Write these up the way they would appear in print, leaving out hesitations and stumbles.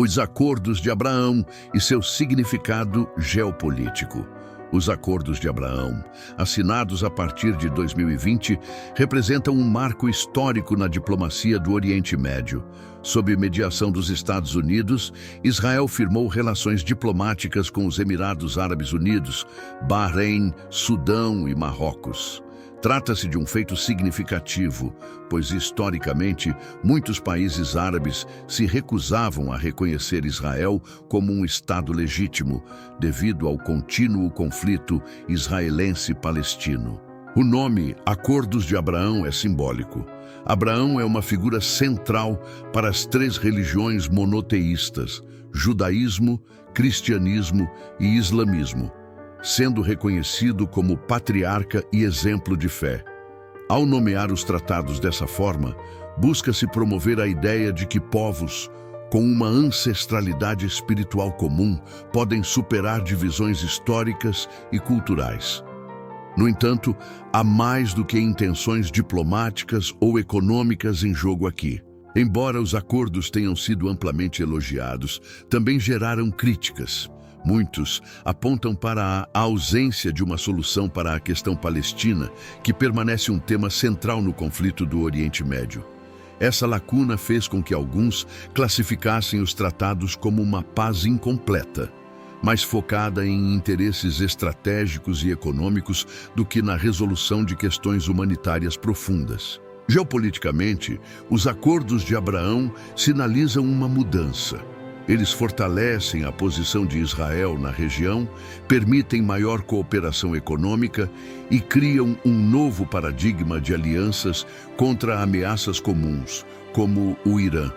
Os Acordos de Abraão e seu significado geopolítico. Os Acordos de Abraão, assinados a partir de 2020, representam um marco histórico na diplomacia do Oriente Médio. Sob mediação dos Estados Unidos, Israel firmou relações diplomáticas com os Emirados Árabes Unidos, Bahrein, Sudão e Marrocos. Trata-se de um feito significativo, pois historicamente muitos países árabes se recusavam a reconhecer Israel como um Estado legítimo, devido ao contínuo conflito israelense-palestino. O nome Acordos de Abraão é simbólico. Abraão é uma figura central para as três religiões monoteístas, judaísmo, cristianismo e islamismo, sendo reconhecido como patriarca e exemplo de fé. Ao nomear os tratados dessa forma, busca-se promover a ideia de que povos com uma ancestralidade espiritual comum podem superar divisões históricas e culturais. No entanto, há mais do que intenções diplomáticas ou econômicas em jogo aqui. Embora os acordos tenham sido amplamente elogiados, também geraram críticas. Muitos apontam para a ausência de uma solução para a questão palestina, que permanece um tema central no conflito do Oriente Médio. Essa lacuna fez com que alguns classificassem os tratados como uma paz incompleta, mais focada em interesses estratégicos e econômicos do que na resolução de questões humanitárias profundas. Geopoliticamente, os Acordos de Abraão sinalizam uma mudança. Eles fortalecem a posição de Israel na região, permitem maior cooperação econômica e criam um novo paradigma de alianças contra ameaças comuns, como o Irã.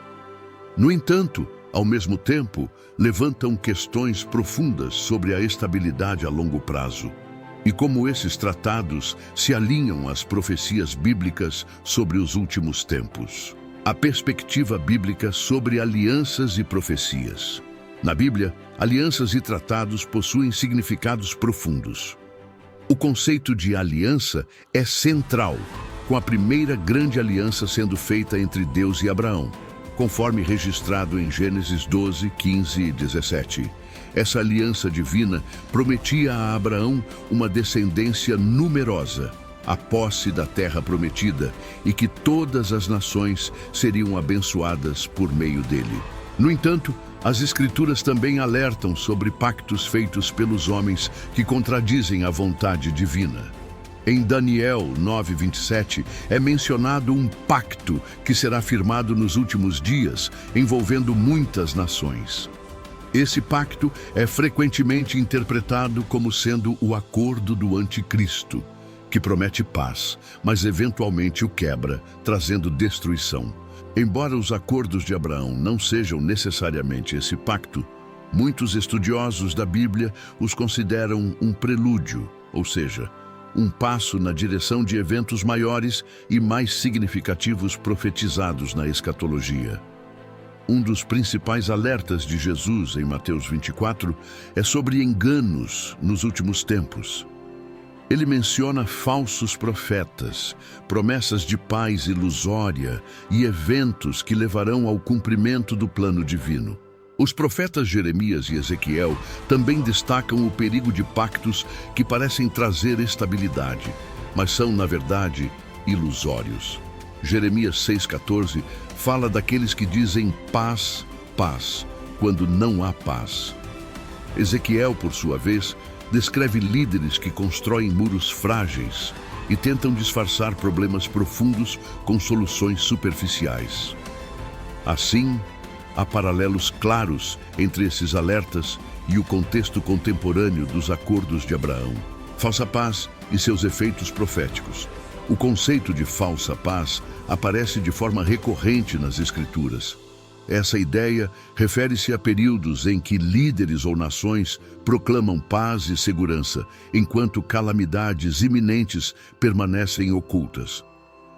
No entanto, ao mesmo tempo, levantam questões profundas sobre a estabilidade a longo prazo e como esses tratados se alinham às profecias bíblicas sobre os últimos tempos. A perspectiva bíblica sobre alianças e profecias. Na Bíblia, alianças e tratados possuem significados profundos. O conceito de aliança é central, com a primeira grande aliança sendo feita entre Deus e Abraão, conforme registrado em Gênesis 12, 15 e 17. Essa aliança divina prometia a Abraão uma descendência numerosa, a posse da terra prometida e que todas as nações seriam abençoadas por meio dele. No entanto, as Escrituras também alertam sobre pactos feitos pelos homens que contradizem a vontade divina. Em Daniel 9:27 é mencionado um pacto que será firmado nos últimos dias, envolvendo muitas nações. Esse pacto é frequentemente interpretado como sendo o acordo do anticristo, que promete paz, mas eventualmente o quebra, trazendo destruição. Embora os Acordos de Abraão não sejam necessariamente esse pacto, muitos estudiosos da Bíblia os consideram um prelúdio, ou seja, um passo na direção de eventos maiores e mais significativos profetizados na escatologia. Um dos principais alertas de Jesus em Mateus 24 é sobre enganos nos últimos tempos. Ele menciona falsos profetas, promessas de paz ilusória e eventos que levarão ao cumprimento do plano divino. Os profetas Jeremias e Ezequiel também destacam o perigo de pactos que parecem trazer estabilidade, mas são, na verdade, ilusórios. Jeremias 6,14 fala daqueles que dizem paz, paz, quando não há paz. Ezequiel, por sua vez, descreve líderes que constroem muros frágeis e tentam disfarçar problemas profundos com soluções superficiais. Assim, há paralelos claros entre esses alertas e o contexto contemporâneo dos Acordos de Abraão. Falsa paz e seus efeitos proféticos. O conceito de falsa paz aparece de forma recorrente nas Escrituras. Essa ideia refere-se a períodos em que líderes ou nações proclamam paz e segurança, enquanto calamidades iminentes permanecem ocultas.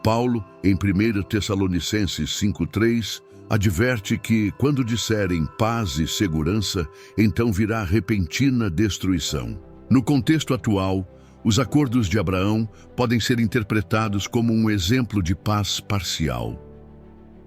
Paulo, em 1 Tessalonicenses 5,3, adverte que, quando disserem paz e segurança, então virá repentina destruição. No contexto atual, os Acordos de Abraão podem ser interpretados como um exemplo de paz parcial.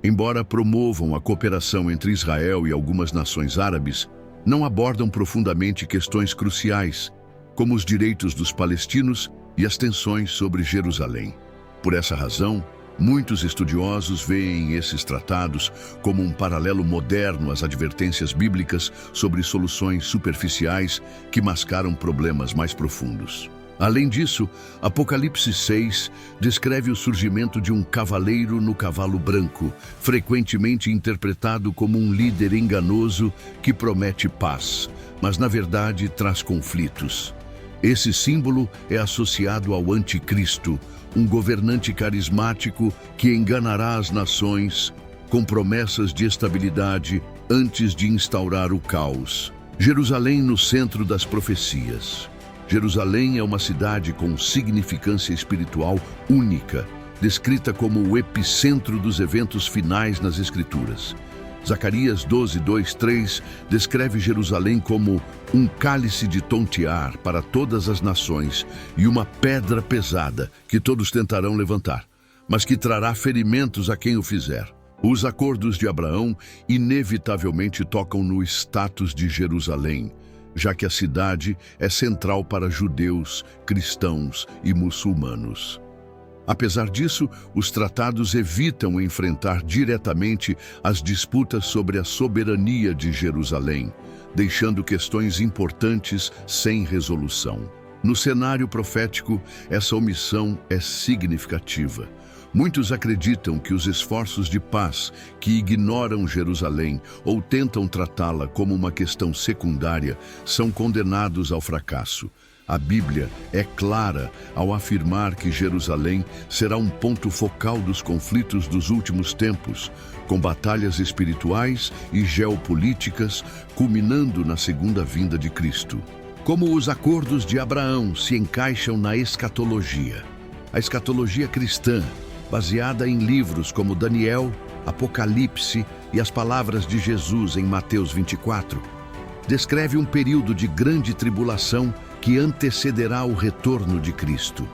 Embora promovam a cooperação entre Israel e algumas nações árabes, não abordam profundamente questões cruciais, como os direitos dos palestinos e as tensões sobre Jerusalém. Por essa razão, muitos estudiosos veem esses tratados como um paralelo moderno às advertências bíblicas sobre soluções superficiais que mascaram problemas mais profundos. Além disso, Apocalipse 6 descreve o surgimento de um cavaleiro no cavalo branco, frequentemente interpretado como um líder enganoso que promete paz, mas na verdade traz conflitos. Esse símbolo é associado ao Anticristo, um governante carismático que enganará as nações com promessas de estabilidade antes de instaurar o caos. Jerusalém no centro das profecias. Jerusalém é uma cidade com significância espiritual única, descrita como o epicentro dos eventos finais nas Escrituras. Zacarias 12, 2, 3 descreve Jerusalém como um cálice de tontear para todas as nações e uma pedra pesada que todos tentarão levantar, mas que trará ferimentos a quem o fizer. Os acordos de Abraão inevitavelmente tocam no status de Jerusalém, já que a cidade é central para judeus, cristãos e muçulmanos. Apesar disso, os tratados evitam enfrentar diretamente as disputas sobre a soberania de Jerusalém, deixando questões importantes sem resolução. No cenário profético, essa omissão é significativa. Muitos acreditam que os esforços de paz que ignoram Jerusalém ou tentam tratá-la como uma questão secundária são condenados ao fracasso. A Bíblia é clara ao afirmar que Jerusalém será um ponto focal dos conflitos dos últimos tempos, com batalhas espirituais e geopolíticas culminando na segunda vinda de Cristo. Como os acordos de Abraão se encaixam na escatologia? A escatologia cristã, baseada em livros como Daniel, Apocalipse e as palavras de Jesus em Mateus 24, descreve um período de grande tribulação que antecederá o retorno de Cristo.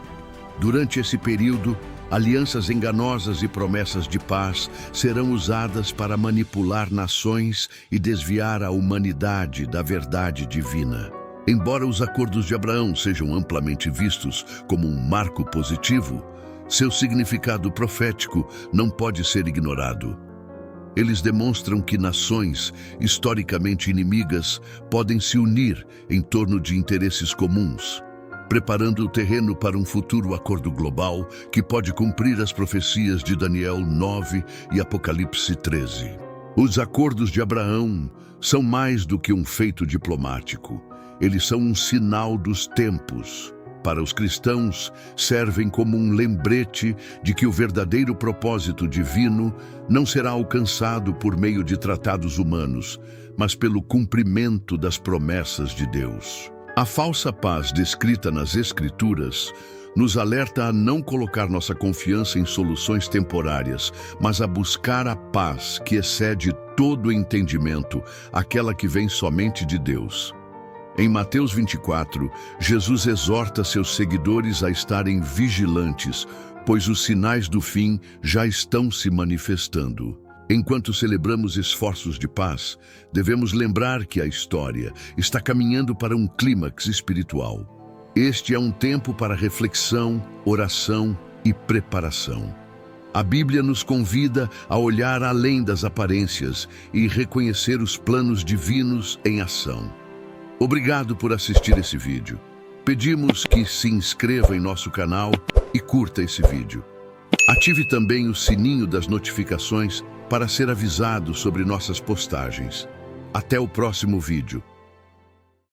Durante esse período, alianças enganosas e promessas de paz serão usadas para manipular nações e desviar a humanidade da verdade divina. Embora os acordos de Abraão sejam amplamente vistos como um marco positivo, seu significado profético não pode ser ignorado. Eles demonstram que nações, historicamente inimigas, podem se unir em torno de interesses comuns, preparando o terreno para um futuro acordo global que pode cumprir as profecias de Daniel 9 e Apocalipse 13. Os acordos de Abraão são mais do que um feito diplomático. Eles são um sinal dos tempos. Para os cristãos, servem como um lembrete de que o verdadeiro propósito divino não será alcançado por meio de tratados humanos, mas pelo cumprimento das promessas de Deus. A falsa paz descrita nas Escrituras nos alerta a não colocar nossa confiança em soluções temporárias, mas a buscar a paz que excede todo entendimento, aquela que vem somente de Deus. Em Mateus 24, Jesus exorta seus seguidores a estarem vigilantes, pois os sinais do fim já estão se manifestando. Enquanto celebramos esforços de paz, devemos lembrar que a história está caminhando para um clímax espiritual. Este é um tempo para reflexão, oração e preparação. A Bíblia nos convida a olhar além das aparências e reconhecer os planos divinos em ação. Obrigado por assistir esse vídeo. Pedimos que se inscreva em nosso canal e curta esse vídeo. Ative também o sininho das notificações para ser avisado sobre nossas postagens. Até o próximo vídeo.